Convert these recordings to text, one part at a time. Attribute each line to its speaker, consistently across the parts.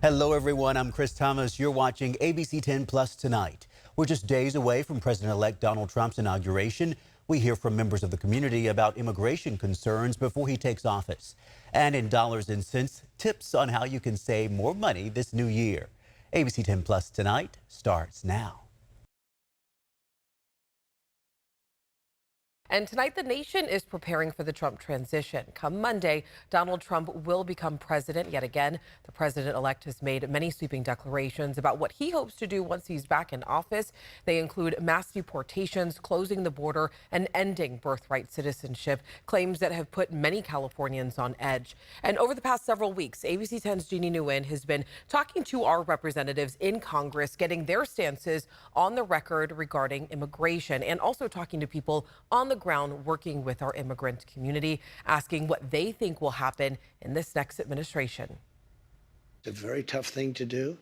Speaker 1: Hello, everyone. I'm Chris Thomas. You're watching ABC 10 Plus tonight. We're just days away from President-elect Donald Trump's inauguration. We hear from members of the community about immigration concerns before he takes office. And in dollars and cents, tips on how you can save more money this new year. ABC 10 Plus tonight starts now.
Speaker 2: And tonight, the nation is preparing for the Trump transition. Come Monday, Donald Trump will become president yet again. The president-elect has made many sweeping declarations about what he hopes to do once he's back in office. They include mass deportations, closing the border, and ending birthright citizenship, claims that have put many Californians on edge. And over the past several weeks, ABC 10's Jeannie Nguyen has been talking to our representatives in Congress, getting their stances on the record regarding immigration, and also talking to people on the ground working with our immigrant community, asking what they think will happen in this next administration.
Speaker 3: It's a very tough thing to do.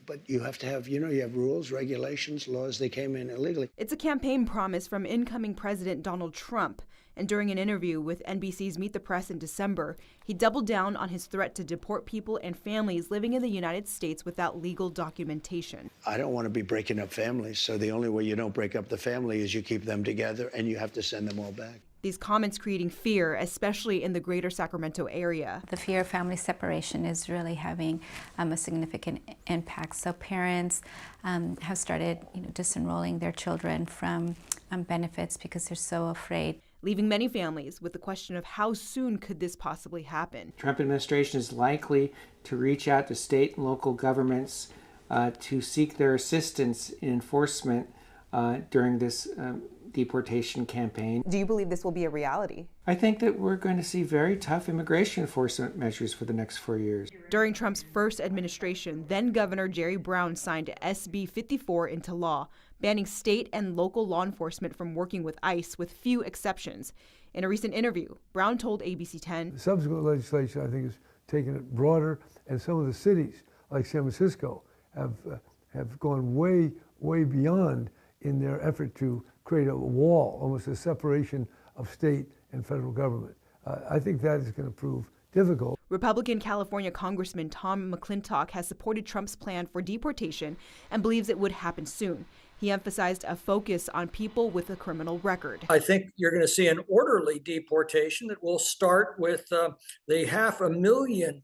Speaker 3: But you have to have, you have rules, regulations, laws. They came in illegally.
Speaker 4: It's a campaign promise from incoming President Donald Trump. And during an interview with NBC's Meet the Press in December, he doubled down on his threat to deport people and families living in the United States without legal documentation.
Speaker 3: I don't want to be breaking up families, so the only way you don't break up the family is you keep them together and you have to send them all back.
Speaker 4: These comments creating fear, especially in the greater Sacramento area.
Speaker 5: The fear of family separation is really having a significant impact. So parents have started disenrolling their children from benefits because they're so afraid.
Speaker 4: Leaving many families with the question of how soon could this possibly happen.
Speaker 6: Trump administration is likely to reach out to state and local governments to seek their assistance in enforcement during this deportation campaign.
Speaker 4: Do you believe this will be a reality?
Speaker 6: I think that we're going to see very tough immigration enforcement measures for the next 4 years.
Speaker 4: During Trump's first administration, then Governor Jerry Brown signed SB 54 into law, banning state and local law enforcement from working with ICE with few exceptions. In a recent interview, Brown told ABC 10,
Speaker 7: subsequent legislation, I think, has taken it broader, and some of the cities, like San Francisco, have gone way beyond in their effort to create a wall, almost a separation of state and federal government. I think that is going to prove difficult.
Speaker 4: Republican California Congressman Tom McClintock has supported Trump's plan for deportation and believes it would happen soon. He emphasized a focus on people with a criminal record.
Speaker 8: I think you're going to see an orderly deportation that will start with the 500,000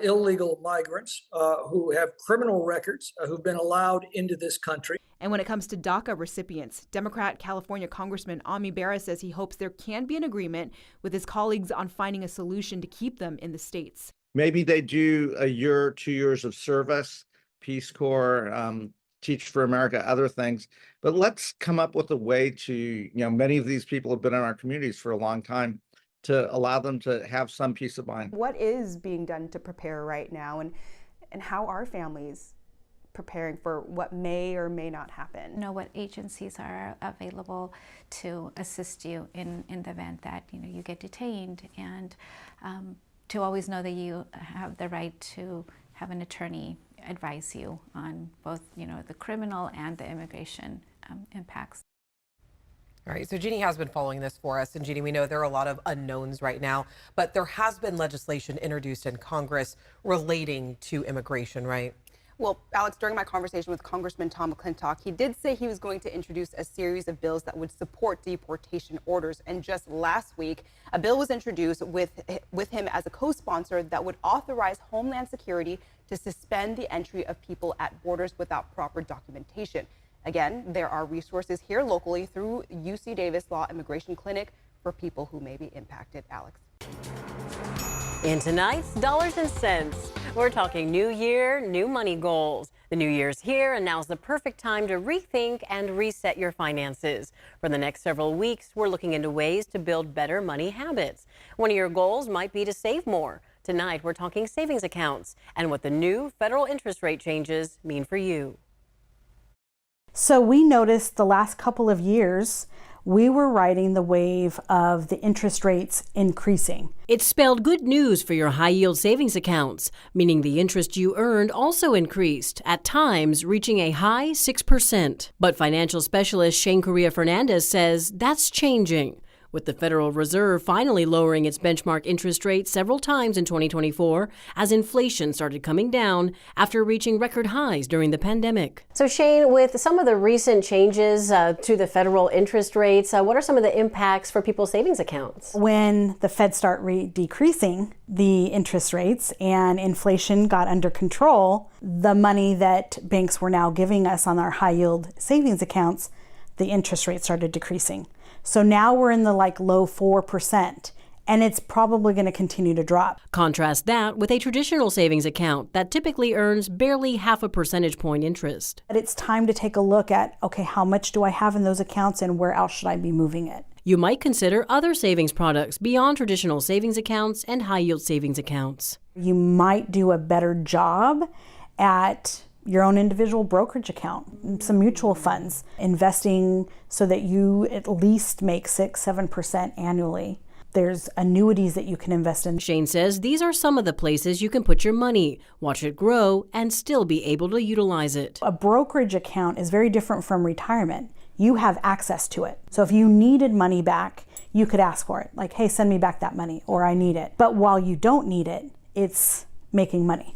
Speaker 8: illegal migrants who have criminal records who've been allowed into this country.
Speaker 4: And when it comes to DACA recipients, Democrat California Congressman Ami Berra says he hopes there can be an agreement with his colleagues on finding a solution to keep them in the states.
Speaker 9: Maybe they do a year, 2 years of service, Peace Corps, Teach for America, other things. But let's come up with a way to, many of these people have been in our communities for a long time, to allow them to have some peace of mind.
Speaker 10: What is being done to prepare right now, and how are families preparing for what may or may not happen?
Speaker 5: Know what agencies are available to assist you in the event that you get detained, and to always know that you have the right to have an attorney advise you on both the criminal and the immigration impacts.
Speaker 2: All right, so Jeannie has been following this for us. And Jeannie, we know there are a lot of unknowns right now, but there has been legislation introduced in Congress relating to immigration, right?
Speaker 10: Well, Alex, during my conversation with Congressman Tom McClintock, he did say he was going to introduce a series of bills that would support deportation orders. And just last week, a bill was introduced with him as a co-sponsor that would authorize Homeland Security to suspend the entry of people at borders without proper documentation. Again, there are resources here locally through UC Davis Law Immigration Clinic for people who may be impacted. Alex.
Speaker 11: In tonight's Dollars and Cents, we're talking new year, new money goals. The new year's here, and now's the perfect time to rethink and reset your finances. For the next several weeks, we're looking into ways to build better money habits. One of your goals might be to save more. Tonight, we're talking savings accounts and what the new federal interest rate changes mean for you.
Speaker 12: So we noticed the last couple of years, we were riding the wave of the interest rates increasing.
Speaker 13: It spelled good news for your high-yield savings accounts, meaning the interest you earned also increased, at times reaching a high 6%. But financial specialist Shane Correa Fernandez says that's changing. with the Federal Reserve finally lowering its benchmark interest rate several times in 2024 as inflation started coming down after reaching record highs during the pandemic.
Speaker 11: So Shane, with some of the recent changes to the federal interest rates, what are some of the impacts for people's savings accounts?
Speaker 12: When the Fed start decreasing the interest rates and inflation got under control, the money that banks were now giving us on our high yield savings accounts, the interest rate started decreasing. So now we're in the low 4%, and it's probably going to continue to drop.
Speaker 13: Contrast that with a traditional savings account that typically earns barely half a percentage point interest.
Speaker 12: But it's time to take a look at, okay, how much do I have in those accounts and where else should I be moving it?
Speaker 13: You might consider other savings products beyond traditional savings accounts and high-yield savings accounts.
Speaker 12: You might do a better job at your own individual brokerage account, some mutual funds, investing so that you at least make 6-7% annually. There's annuities that you can invest in.
Speaker 13: Shane says these are some of the places you can put your money, watch it grow, and still be able to utilize it.
Speaker 12: A brokerage account is very different from retirement. You have access to it. So if you needed money back, you could ask for it. Like, hey, send me back that money, or I need it. But while you don't need it, it's making money.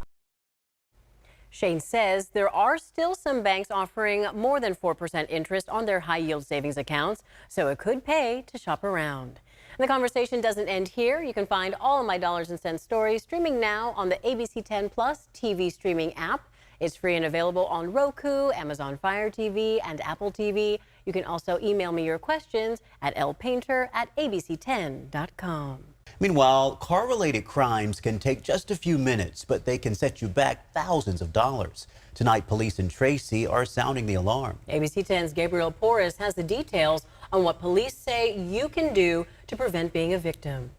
Speaker 11: Shane says there are still some banks offering more than 4% interest on their high-yield savings accounts, so it could pay to shop around. And the conversation doesn't end here. You can find all of my Dollars and Cents stories streaming now on the ABC10 Plus TV streaming app. It's free and available on Roku, Amazon Fire TV, and Apple TV. You can also email me your questions at lpainter@abc10.com.
Speaker 1: Meanwhile, car-related crimes can take just a few minutes, but they can set you back thousands of dollars. Tonight, police in Tracy are sounding the alarm.
Speaker 11: ABC10's Gabriel Porras has the details on what police say you can do to prevent being a victim.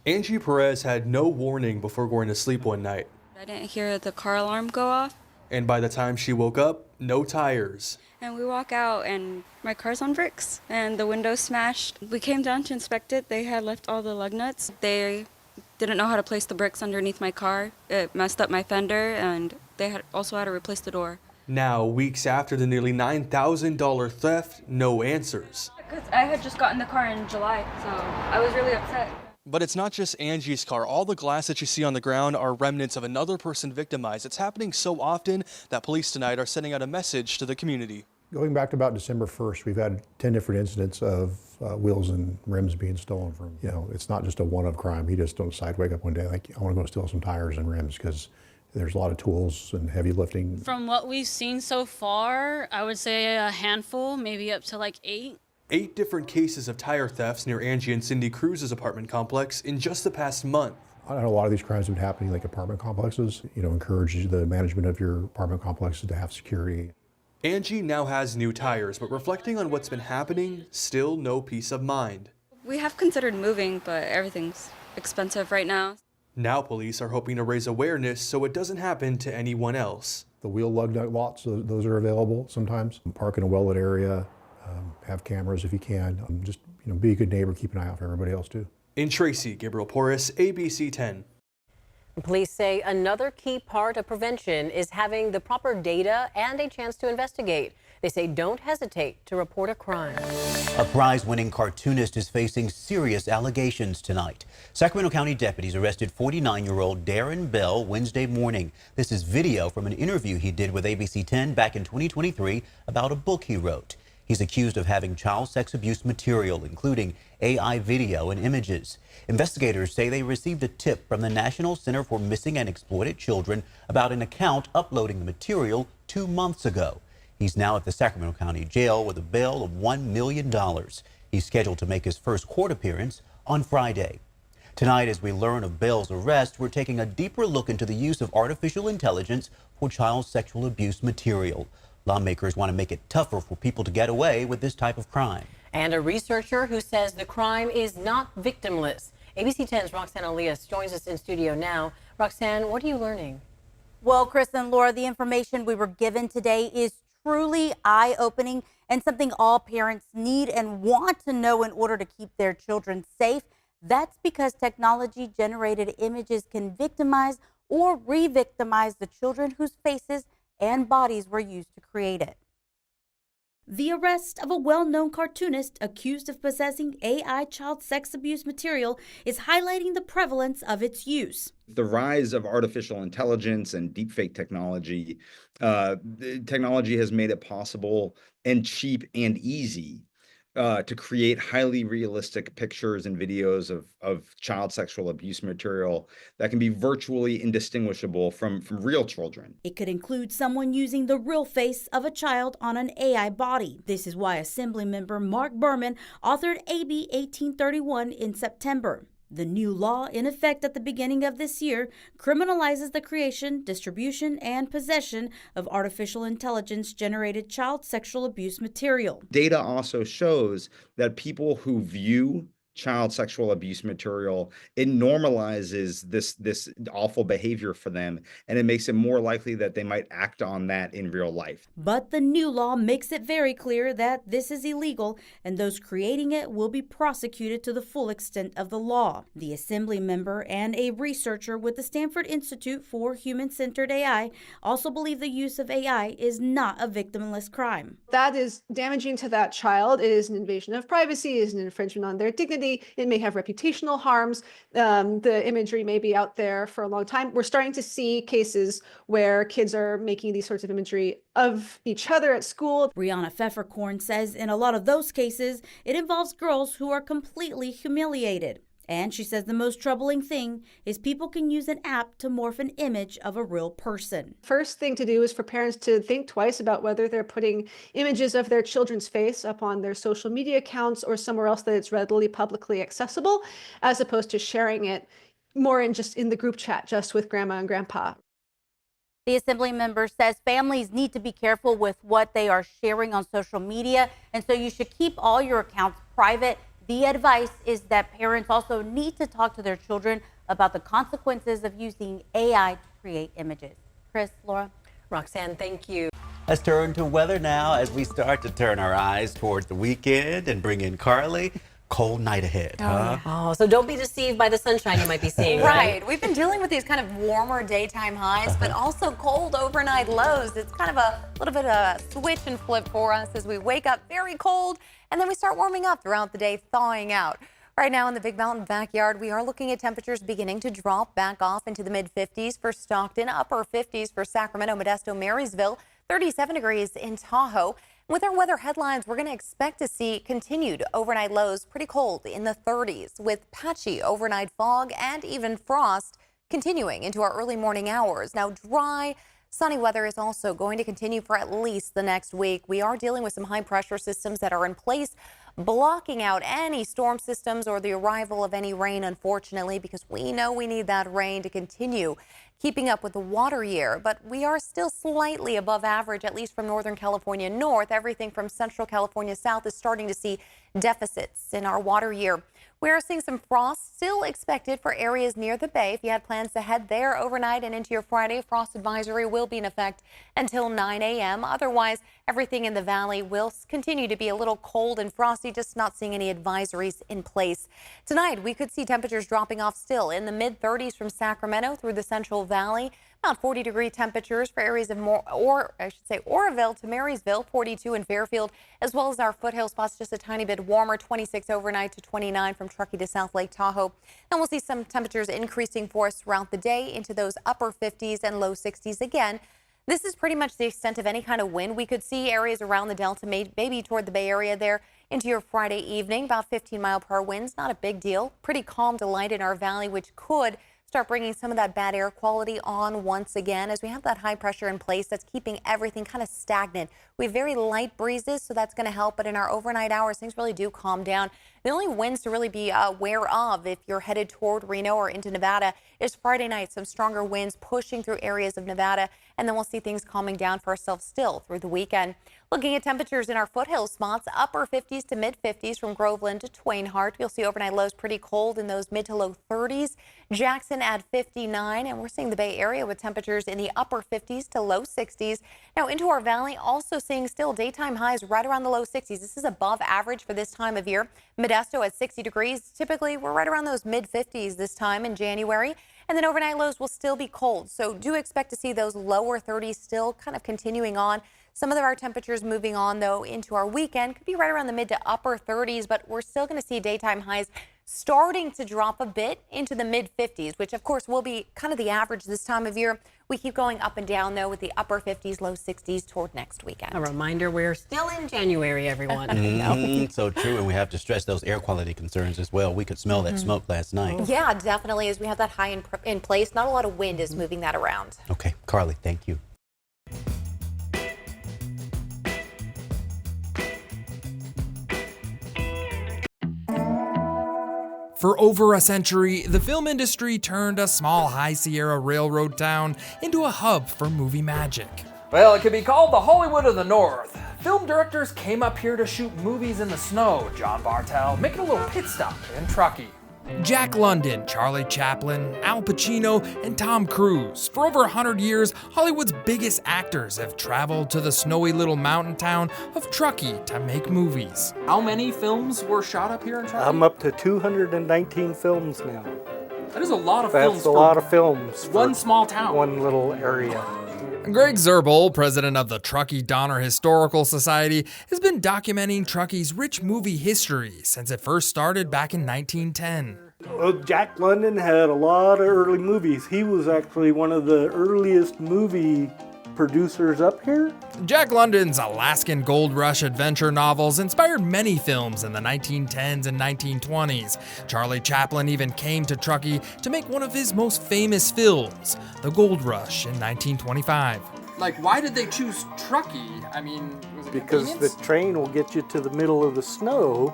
Speaker 14: Angie Perez had no warning before going to sleep one night.
Speaker 15: I didn't hear the car alarm go off.
Speaker 14: And by the time she woke up, no tires.
Speaker 15: And we walk out and my car's on bricks and the window's smashed. We came down to inspect it. They had left all the lug nuts. They didn't know how to place the bricks underneath my car. It messed up my fender and they also had to replace the door.
Speaker 14: Now, weeks after the nearly $9,000 theft, no answers.
Speaker 15: Because I had just gotten the car in July, so I was really upset.
Speaker 14: But it's not just Angie's car. All the glass that you see on the ground are remnants of another person victimized. It's happening so often that police tonight are sending out a message to the community.
Speaker 16: Going back to about December 1st, we've had 10 different incidents of wheels and rims being stolen from, it's not just a one-off crime. You just don't decide, wake up one day, like, I want to go steal some tires and rims, because there's a lot of tools and heavy lifting.
Speaker 17: From what we've seen so far, I would say a handful, maybe up to like 8.
Speaker 14: 8 different cases of tire thefts near Angie and Cindy Cruz's apartment complex in just the past month.
Speaker 16: I know a lot of these crimes have been happening like apartment complexes. Encourage the management of your apartment complexes to have security.
Speaker 14: Angie now has new tires, but reflecting on what's been happening, still no peace of mind.
Speaker 15: We have considered moving, but everything's expensive right now.
Speaker 14: Now police are hoping to raise awareness so it doesn't happen to anyone else.
Speaker 16: The wheel lug nut lots, those are available sometimes. Park in a well-lit area. Have cameras if you can. Just be a good neighbor, keep an eye out for everybody else too.
Speaker 14: In Tracy, Gabriel Porras, ABC10.
Speaker 11: Police say another key part of prevention is having the proper data and a chance to investigate. They say don't hesitate to report a crime.
Speaker 1: A prize-winning cartoonist is facing serious allegations tonight. Sacramento County deputies arrested 49-year-old Darren Bell Wednesday morning. This is video from an interview he did with ABC10 back in 2023 about a book he wrote. He's accused of having child sex abuse material, including AI video and images. Investigators say they received a tip from the National Center for Missing and Exploited Children about an account uploading the material 2 months ago. He's now at the Sacramento County Jail with a bail of $1 million. He's scheduled to make his first court appearance on Friday. Tonight, as we learn of Bell's arrest, we're taking a deeper look into the use of artificial intelligence for child sexual abuse material. Lawmakers want to make it tougher for people to get away with this type of crime.
Speaker 11: And a researcher who says the crime is not victimless. ABC10's Roxanne Elias joins us in studio now. Roxanne, what are you learning?
Speaker 18: Well, Chris and Laura, the information we were given today is truly eye-opening and something all parents need and want to know in order to keep their children safe. That's because technology-generated images can victimize or re-victimize the children whose faces and bodies were used to create it.
Speaker 19: The arrest of a well-known cartoonist accused of possessing AI child sex abuse material is highlighting the prevalence of its use.
Speaker 20: The rise of artificial intelligence and deepfake technology, the technology has made it possible and cheap and easy to create highly realistic pictures and videos of child sexual abuse material that can be virtually indistinguishable from real children.
Speaker 19: It could include someone using the real face of a child on an AI body. This is why Assemblymember Mark Berman authored AB 1831 in September. The new law, in effect at the beginning of this year, criminalizes the creation, distribution, and possession of artificial intelligence-generated child sexual abuse material.
Speaker 20: Data also shows that people who view child sexual abuse material, it normalizes this awful behavior for them, and it makes it more likely that they might act on that in real life.
Speaker 19: But the new law makes it very clear that this is illegal, and those creating it will be prosecuted to the full extent of the law. The Assembly member and a researcher with the Stanford Institute for Human-Centered AI also believe the use of AI is not a victimless crime.
Speaker 21: That is damaging to that child. It is an invasion of privacy, it is an infringement on their dignity. It may have reputational harms. The imagery may be out there for a long time. We're starting to see cases where kids are making these sorts of imagery of each other at school.
Speaker 19: Brianna Pfefferkorn says in a lot of those cases, it involves girls who are completely humiliated. And she says the most troubling thing is people can use an app to morph an image of a real person.
Speaker 21: First thing to do is for parents to think twice about whether they're putting images of their children's face up on their social media accounts or somewhere else that it's readily publicly accessible, as opposed to sharing it more in the group chat just with grandma and grandpa.
Speaker 18: The Assembly member says families need to be careful with what they are sharing on social media, and so you should keep all your accounts private. The advice is that parents also need to talk to their children about the consequences of using AI to create images. Chris, Laura?
Speaker 11: Roxanne, thank you.
Speaker 1: Let's turn to weather now as we start to turn our eyes towards the weekend and bring in Carly. Cold night ahead, huh?
Speaker 11: Oh, so don't be deceived by the sunshine you might be seeing.
Speaker 22: Right. We've been dealing with these kind of warmer daytime highs, but also cold overnight lows. It's kind of a little bit of a switch and flip for us as we wake up very cold and then we start warming up throughout the day, thawing out. Right now in the Big Mountain backyard, we are looking at temperatures beginning to drop back off into the mid-50s for Stockton, upper 50s for Sacramento, Modesto, Marysville, 37 degrees in Tahoe. With our weather headlines, we're going to expect to see continued overnight lows pretty cold in the 30s with patchy overnight fog and even frost continuing into our early morning hours. Now, dry, sunny weather is also going to continue for at least the next week. We are dealing with some high pressure systems that are in place, blocking out any storm systems or the arrival of any rain, unfortunately, because we know we need that rain to continue keeping up with the water year. But we are still slightly above average, at least from Northern California north. Everything from Central California south is starting to see deficits in our water year. We are seeing some frost still expected for areas near the bay. If you had plans to head there overnight and into your Friday, frost advisory will be in effect until 9 a.m. Otherwise, everything in the valley will continue to be a little cold and frosty, just not seeing any advisories in place. Tonight, we could see temperatures dropping off still in the mid-30s from Sacramento through the Central Valley. About 40-degree temperatures for areas of Oroville to Marysville, 42 in Fairfield, as well as our foothill spots just a tiny bit warmer, 26 overnight to 29 from Truckee to South Lake Tahoe. And we'll see some temperatures increasing for us throughout the day into those upper 50s and low 60s again. This is pretty much the extent of any kind of wind. We could see areas around the Delta, maybe toward the Bay Area there into your Friday evening, about 15-mile-per-hour winds. Not a big deal. Pretty calm to light in our valley, which could start bringing some of that bad air quality on once again as we have that high pressure in place that's keeping everything kind of stagnant. We have very light breezes, so that's going to help. But in our overnight hours, things really do calm down. The only winds to really be aware of if you're headed toward Reno or into Nevada is Friday night. Some stronger winds pushing through areas of Nevada, and then we'll see things calming down for ourselves still through the weekend. Looking at temperatures in our foothill spots, upper 50s to mid 50s from Groveland to Twain Harte. You'll see overnight lows pretty cold in those mid to low 30s. Jackson at 59, and we're seeing the Bay Area with temperatures in the upper 50s to low 60s. Now into our valley, also seeing still daytime highs right around the low 60s. This is above average for this time of year. Modesto at 60 degrees. Typically, we're right around those mid 50s this time in January. And then overnight lows will still be cold. So do expect to see those lower 30s still kind of continuing on. Some of our temperatures moving on, though, into our weekend could be right around the mid to upper 30s, but we're still going to see daytime highs starting to drop a bit into the mid 50s, which of course will be kind of the average this time of year. We keep going up and down, though, with the upper 50s, low 60s toward next weekend.
Speaker 11: A reminder, we're still in January, everyone.
Speaker 1: So true, and we have to stress those air quality concerns as well. We could smell that smoke last night.
Speaker 22: Yeah, definitely, as we have that high in place. Not a lot of wind is moving that around.
Speaker 1: Okay, Carly, thank you.
Speaker 3: For over a century, the film industry turned a small High Sierra railroad town into a hub for movie magic.
Speaker 6: Well, it could be called the Hollywood of the North. Film directors came up here to shoot movies in the snow. John Bartel making a little pit stop in Truckee.
Speaker 3: Jack London, Charlie Chaplin, Al Pacino, and Tom Cruise. For over 100 years, Hollywood's biggest actors have traveled to the snowy little mountain town of Truckee to make movies.
Speaker 6: How many films were shot up here in Truckee?
Speaker 23: I'm up to 219 films now.
Speaker 6: That is a lot of films.
Speaker 23: That's a lot of films. For
Speaker 6: one small town.
Speaker 23: One little area.
Speaker 3: Greg Zerbel, president of the Truckee Donner Historical Society, has been documenting Truckee's rich movie history since it first started back in 1910.
Speaker 23: Well, Jack London had a lot of early movies. He was actually one of the earliest movie producers up here.
Speaker 3: Jack London's Alaskan Gold Rush adventure novels inspired many films in the 1910s and 1920s. Charlie Chaplin even came to Truckee to make one of his most famous films, The Gold Rush, in 1925.
Speaker 6: Like, why did they choose Truckee? I mean, was it
Speaker 23: because
Speaker 6: convenience?
Speaker 23: the train will get you to the middle of the snow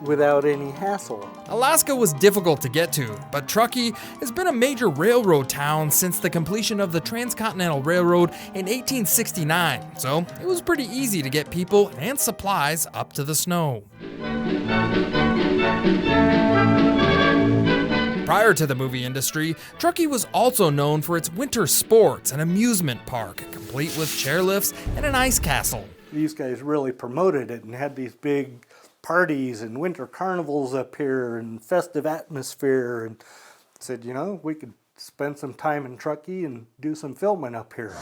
Speaker 23: without any hassle.
Speaker 3: Alaska was difficult to get to, but Truckee has been a major railroad town since the completion of the Transcontinental Railroad in 1869, so it was pretty easy to get people and supplies up to the snow. Prior to the movie industry, Truckee was also known for its winter sports and amusement park, complete with chairlifts and an ice castle.
Speaker 23: These guys really promoted it and had these big parties and winter carnivals up here and festive atmosphere, and said, you know, we could spend some time in Truckee and do some filming up here.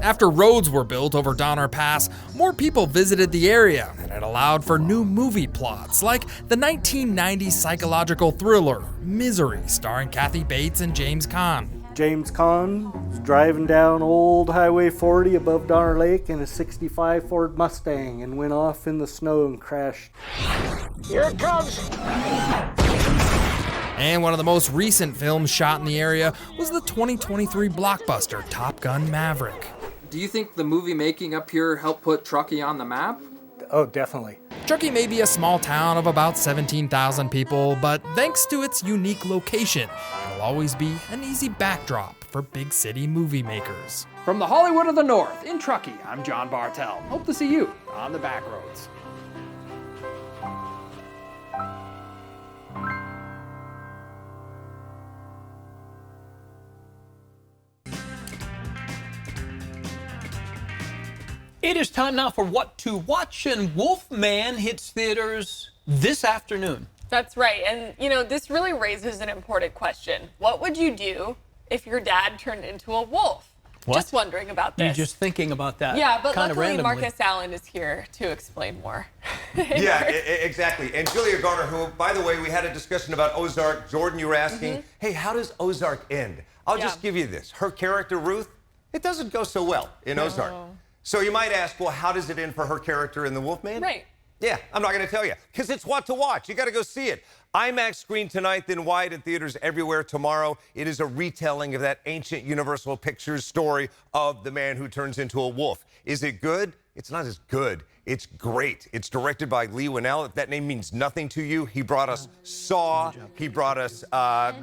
Speaker 3: After roads were built over Donner Pass, more people visited the area, and it allowed for new movie plots like the 1990 psychological thriller Misery, starring Kathy Bates and James Caan.
Speaker 23: James Caan was driving down old Highway 40 above Donner Lake in a 65 Ford Mustang and went off in the snow and crashed. Here it comes!
Speaker 3: And one of the most recent films shot in the area was the 2023 blockbuster Top Gun Maverick.
Speaker 6: Do you think the movie making up here helped put Truckee on the map?
Speaker 23: Oh, definitely.
Speaker 3: Truckee may be a small town of about 17,000 people, but thanks to its unique location, it'll always be an easy backdrop for big city movie makers.
Speaker 6: From the Hollywood of the North in Truckee, I'm John Bartel. Hope to see you on the back roads.
Speaker 24: It is time now for What to Watch, and Wolfman hits theaters this afternoon.
Speaker 25: That's right. And, you know, this really raises an important question. What would you do if your dad turned into a wolf?
Speaker 24: What?
Speaker 25: Just wondering about this.
Speaker 24: You're just thinking about that.
Speaker 25: Yeah, but
Speaker 24: kind of
Speaker 25: luckily
Speaker 24: randomly.
Speaker 25: Marcus Allen is here to explain more.
Speaker 26: Yeah, exactly. And Julia Garner, who, by the way, we had a discussion about Ozark. Jordan, you were asking, hey, how does Ozark end? I'll just give you this. Her character, Ruth, it doesn't go so well in Ozark. So you might ask, well, how does it end for her character in The Wolfman?
Speaker 25: Right.
Speaker 26: Yeah, I'm not going to tell you, because it's What to Watch. You got to go see it. IMAX screen tonight, then wide in theaters everywhere tomorrow. It is a retelling of that ancient Universal Pictures story of the man who turns into a wolf. Is it good? It's not as good. It's great. It's directed by Lee Winnell. If that name means nothing to you, he brought us Saw. He brought us, a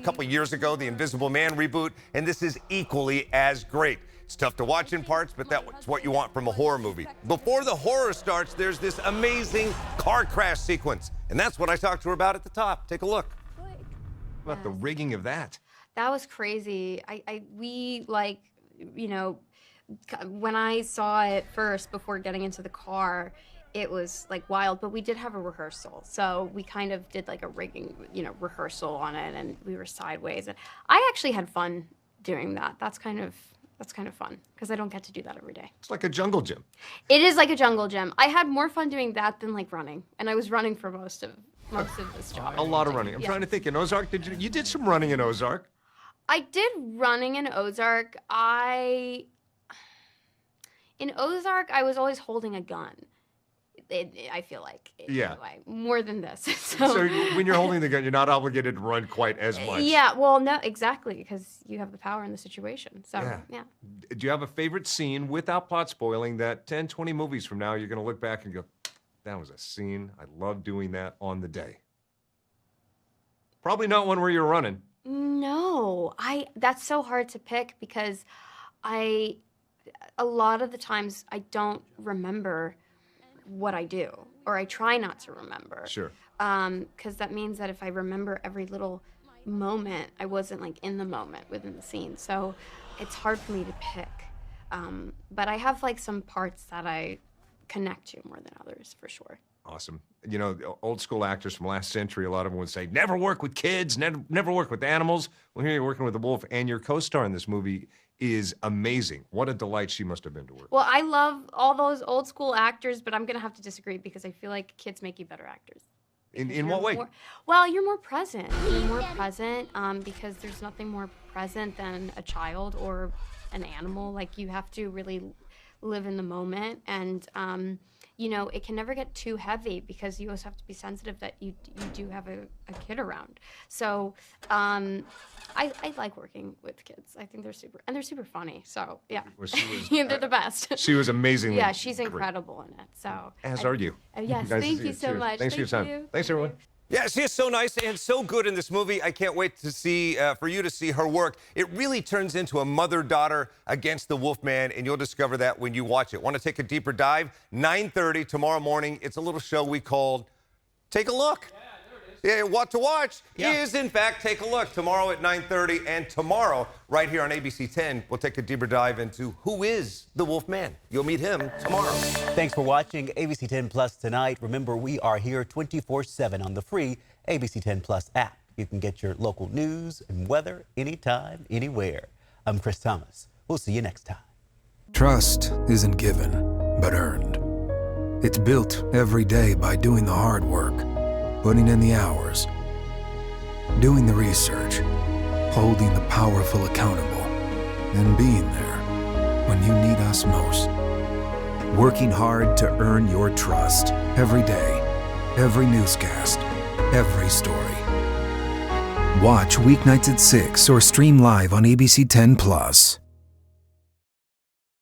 Speaker 26: couple years ago, the Invisible Man reboot, and this is equally as great. It's tough to watch in parts, but that's what you want from a horror movie. Before the horror starts, there's this amazing car crash sequence. And that's what I talked to her about at the top. Take a look.
Speaker 27: What about the rigging of that?
Speaker 28: That was crazy. We you know, when I saw it first before getting into the car, it was like wild, but we did have a rehearsal. So we kind of did like a rigging, rehearsal on it, and we were sideways. And I actually had fun doing that. That's kind of fun because I don't get to do that every day.
Speaker 27: It's like a jungle gym.
Speaker 28: It is like a jungle gym. I had more fun doing that than like running, and I was running for most of this job.
Speaker 27: A lot of running. I'm trying to think. In Ozark, you did some running in Ozark?
Speaker 28: I did running in Ozark. In Ozark, I was always holding a gun. I feel like,
Speaker 27: Yeah.
Speaker 28: anyway, more than this.
Speaker 27: So when you're holding the gun, you're not obligated to run quite as much.
Speaker 28: Yeah, well, no, exactly, because you have the power in the situation. So, yeah.
Speaker 27: Do you have a favorite scene, without plot spoiling, that 10, 20 movies from now you're going to look back and go, that was a scene. I love doing that on the day. Probably not one where you're running.
Speaker 28: No, that's so hard to pick because a lot of the times I don't remember what I do, or I try not to remember.
Speaker 27: Sure.
Speaker 28: Because that means that if I remember every little moment, I wasn't like in the moment within the scene. So it's hard for me to pick. But I have like some parts that I connect to more than others, for sure.
Speaker 27: Awesome. You know, the old school actors from last century, a lot of them would say, never work with kids, never work with animals. Well, here you're working with a wolf, and your co-star in this movie is amazing. What a delight she must have been to work.
Speaker 28: Well, I love all those old school actors, but I'm going to have to disagree because I feel like kids make you better actors.
Speaker 27: In what way?
Speaker 28: You're more present. You're more present because there's nothing more present than a child or an animal. Like, you have to really live in the moment, and it can never get too heavy because you also have to be sensitive that you do have a kid around. So I like working with kids. I think they're super funny. So yeah, they're the best.
Speaker 27: She was amazing.
Speaker 28: Yeah, she's incredible in it. So
Speaker 27: as are you.
Speaker 28: Yes,
Speaker 27: Nice
Speaker 28: thank
Speaker 27: to
Speaker 28: you
Speaker 27: see
Speaker 28: so much.
Speaker 27: Thanks for your time. Thanks, everyone.
Speaker 26: Yeah, she is so nice and so good in this movie. I can't wait to see, for you to see her work. It really turns into a mother-daughter against the Wolfman, and you'll discover that when you watch it. Want to take a deeper dive? 9:30 tomorrow morning. It's a little show we called Take a Look. Yeah, what to watch is, in fact, Take a Look tomorrow at 9:30, and tomorrow, right here on ABC 10, we'll take a deeper dive into who is the Wolfman. You'll meet him tomorrow.
Speaker 1: Thanks for watching ABC 10 Plus tonight. Remember, we are here 24/7 on the free ABC 10 Plus app. You can get your local news and weather anytime, anywhere. I'm Chris Thomas. We'll see you next time.
Speaker 2: Trust isn't given, but earned. It's built every day by doing the hard work, putting in the hours, doing the research, holding the powerful accountable, and being there when you need us most. Working hard to earn your trust every day, every newscast, every story. Watch weeknights at 6 or stream live on ABC 10 Plus.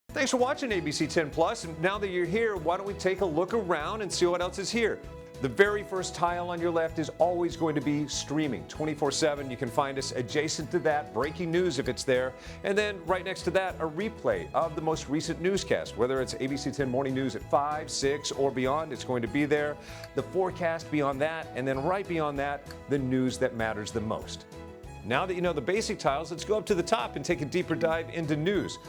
Speaker 27: Thanks for watching ABC 10 Plus. And now that you're here, why don't we take a look around and see what else is here? The very first tile on your left is always going to be streaming 24/7. You can find us adjacent to that, breaking news if it's there. And then right next to that, a replay of the most recent newscast. Whether it's ABC 10 Morning News at 5, 6, or beyond, it's going to be there. The forecast beyond that, and then right beyond that, the news that matters the most. Now that you know the basic tiles, let's go up to the top and take a deeper dive into news.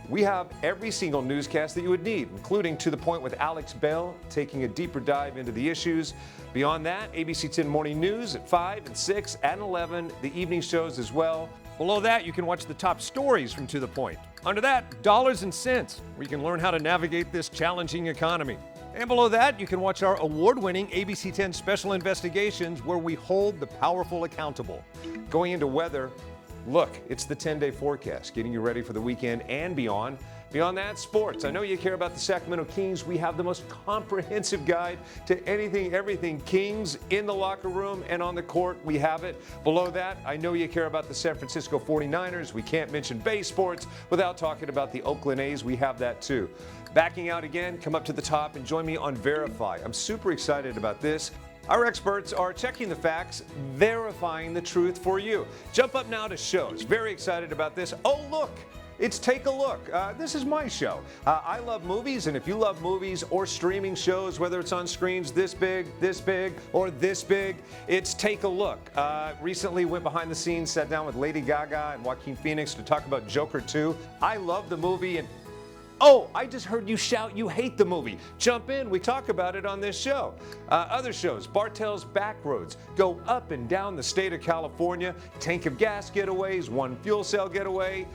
Speaker 27: We have every single newscast that you would need, including To the Point with Alex Bell, taking a deeper dive into the issues. Beyond that, ABC 10 Morning News at 5 and 6 and 11, the evening shows as well. Below that, you can watch the top stories from To the Point. Under that, Dollars and Cents, where you can learn how to navigate this challenging economy. And below that, you can watch our award-winning ABC 10 Special Investigations, where we hold the powerful accountable. Going into weather, look, it's the 10-day forecast, getting you ready for the weekend and beyond. Beyond that, sports. I know you care about the Sacramento Kings. We have the most comprehensive guide to anything, everything Kings in the locker room and on the court. We have it. Below that, I know you care about the San Francisco 49ers. We can't mention Bay Sports without talking about the Oakland A's. We have that too. Backing out again, come up to the top and join me on Verify. I'm super excited about this. Our experts are checking the facts, verifying the truth for you. Jump up now to shows. Very excited about this. Oh, look. It's Take a Look. This is my show. I love movies, and if you love movies or streaming shows, whether it's on screens this big, or this big, it's Take a Look. Recently went behind the scenes, sat down with Lady Gaga and Joaquin Phoenix to talk about Joker 2. I love the movie, and Oh, I just heard you shout you hate the movie. Jump in, we talk about it on this show. Other shows, Bartell's Backroads, go up and down the state of California, tank of gas getaways, one fuel cell getaway,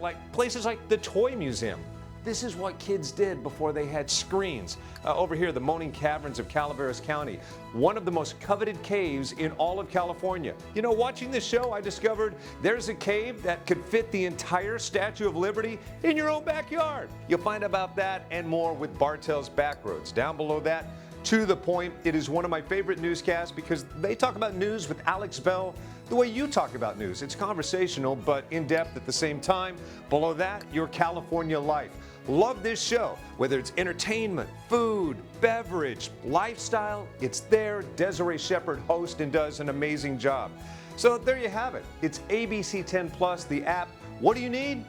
Speaker 27: like places like the Toy Museum. This is what kids did before they had screens. Over here, the Moaning Caverns of Calaveras County, one of the most coveted caves in all of California. You know, watching this show, I discovered there's a cave that could fit the entire Statue of Liberty in your own backyard. You'll find about that and more with Bartell's Backroads. Down below that, To the Point, it is one of my favorite newscasts because they talk about news with Alex Bell the way you talk about news. It's conversational, but in-depth at the same time. Below that, Your California Life. Love this show. Whether it's entertainment, food, beverage, lifestyle, it's there. Desiree Shepherd hosts and does an amazing job. So there you have it. It's ABC10 Plus, the app. What do you need?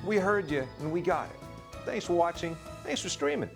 Speaker 27: We heard you and we got it. Thanks for watching. Thanks for streaming.